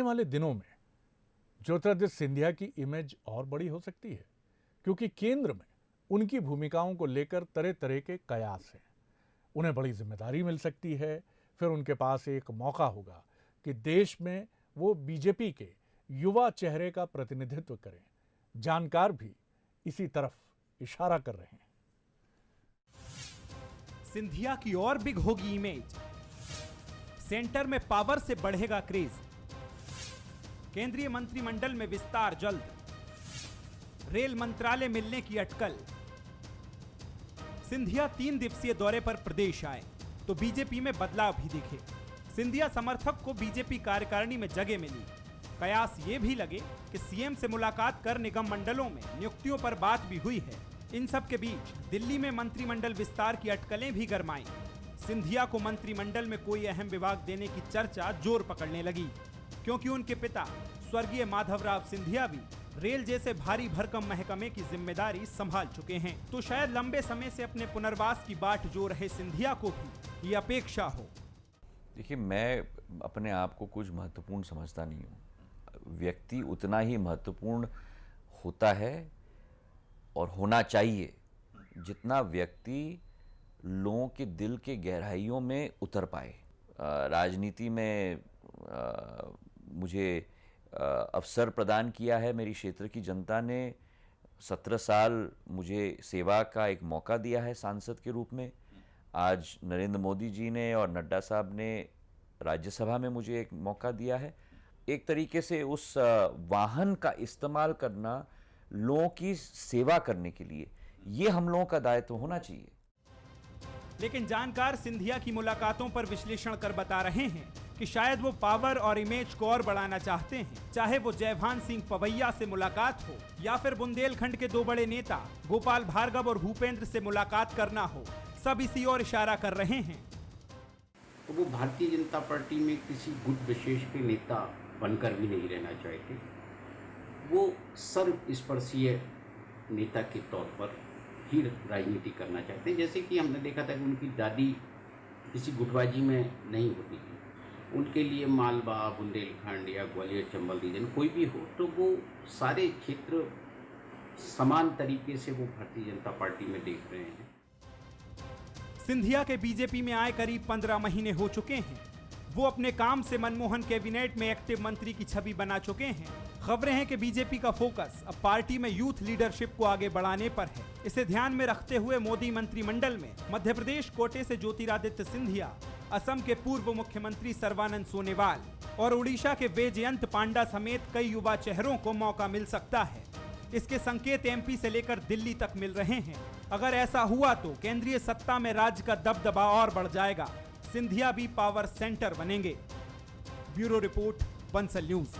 आने वाले दिनों में ज्योतिरादित्य सिंधिया की इमेज और बड़ी हो सकती है, क्योंकि केंद्र में उनकी भूमिकाओं को लेकर तरह तरह के कयास हैं। उन्हें बड़ी जिम्मेदारी मिल सकती है। फिर उनके पास एक मौका होगा कि देश में वो बीजेपी के युवा चेहरे का प्रतिनिधित्व करें। जानकार भी इसी तरफ इशारा कर रहे हैं। सिंधिया की और बिग होगी इमेज, सेंटर में पावर से बढ़ेगा क्रेज, केंद्रीय मंत्रिमंडल में विस्तार जल्द, रेल मंत्रालय मिलने की अटकल। सिंधिया 3 दिवसीय दौरे पर प्रदेश आए तो बीजेपी में बदलाव भी दिखे। सिंधिया समर्थक को बीजेपी कार्यकारिणी में जगह मिली। कयास ये भी लगे कि सीएम से मुलाकात कर निगम मंडलों में नियुक्तियों पर बात भी हुई है। इन सब के बीच दिल्ली में मंत्रिमंडल विस्तार की अटकलें भी गरमाई। सिंधिया को मंत्रिमंडल में कोई अहम विभाग देने की चर्चा जोर पकड़ने लगी, क्योंकि उनके पिता स्वर्गीय माधवराव सिंधिया भी रेल जैसे भारी भरकम महकमे की जिम्मेदारी संभाल चुके हैं। तो शायद लंबे समय से अपने पुनर्वास की बाट जो रहे सिंधिया को भी ये अपेक्षा हो। देखिए, मैं अपने आप को कुछ महत्वपूर्ण समझता नहीं हूँ। व्यक्ति उतना ही महत्वपूर्ण होता है और होना चाहिए जितना व्यक्ति लोगों के दिल के गहराइयों में उतर पाए। राजनीति में मुझे अवसर प्रदान किया है मेरी क्षेत्र की जनता ने। 17 साल मुझे सेवा का एक मौका दिया है सांसद के रूप में। आज नरेंद्र मोदी जी ने और नड्डा साहब ने राज्यसभा में मुझे एक मौका दिया है। एक तरीके से उस वाहन का इस्तेमाल करना लोगों की सेवा करने के लिए, ये हम लोगों का दायित्व होना चाहिए। लेकिन जानकार सिंधिया की मुलाकातों पर विश्लेषण कर बता रहे हैं कि शायद वो पावर और इमेज को और बढ़ाना चाहते हैं। चाहे वो जयभान सिंह पवैया से मुलाकात हो या फिर बुंदेलखंड के 2 बड़े नेता गोपाल भार्गव और भूपेंद्र से मुलाकात करना हो, सब इसी ओर इशारा कर रहे हैं। तो वो भारतीय जनता पार्टी में किसी गुट विशेष के नेता बनकर भी नहीं रहना चाहते। वो सर्वस्पर्शीय नेता के तौर पर ही राजनीति करना चाहते हैं। जैसे कि हमने देखा था कि उनकी दादी किसी गुटबाजी में नहीं होती थी। उनके लिए मालवा, बुंदेलखंड या ग्वालियर, चंबल रीजन कोई भी हो, तो वो सारे क्षेत्र समान तरीके से वो भारतीय जनता पार्टी में देख रहे हैं। सिंधिया के बीजेपी में आए करीब 15 महीने हो चुके हैं। वो अपने काम से मनमोहन कैबिनेट में एक्टिव मंत्री की छवि बना चुके हैं। खबरें हैं कि बीजेपी का फोकस अब पार्टी में यूथ लीडरशिप को आगे बढ़ाने पर है। इसे ध्यान में रखते हुए मोदी मंत्रिमंडल में मध्य प्रदेश कोटे से ज्योतिरादित्य सिंधिया, असम के पूर्व मुख्यमंत्री सर्बानंद सोनोवाल और उड़ीसा के वैजयंत पांडा समेत कई युवा चेहरों को मौका मिल सकता है। इसके संकेत एमपी से लेकर दिल्ली तक मिल रहे हैं। अगर ऐसा हुआ तो केंद्रीय सत्ता में राज्य का दबदबा और बढ़ जाएगा। सिंधिया भी पावर सेंटर बनेंगे। Bureau report, Bansal news.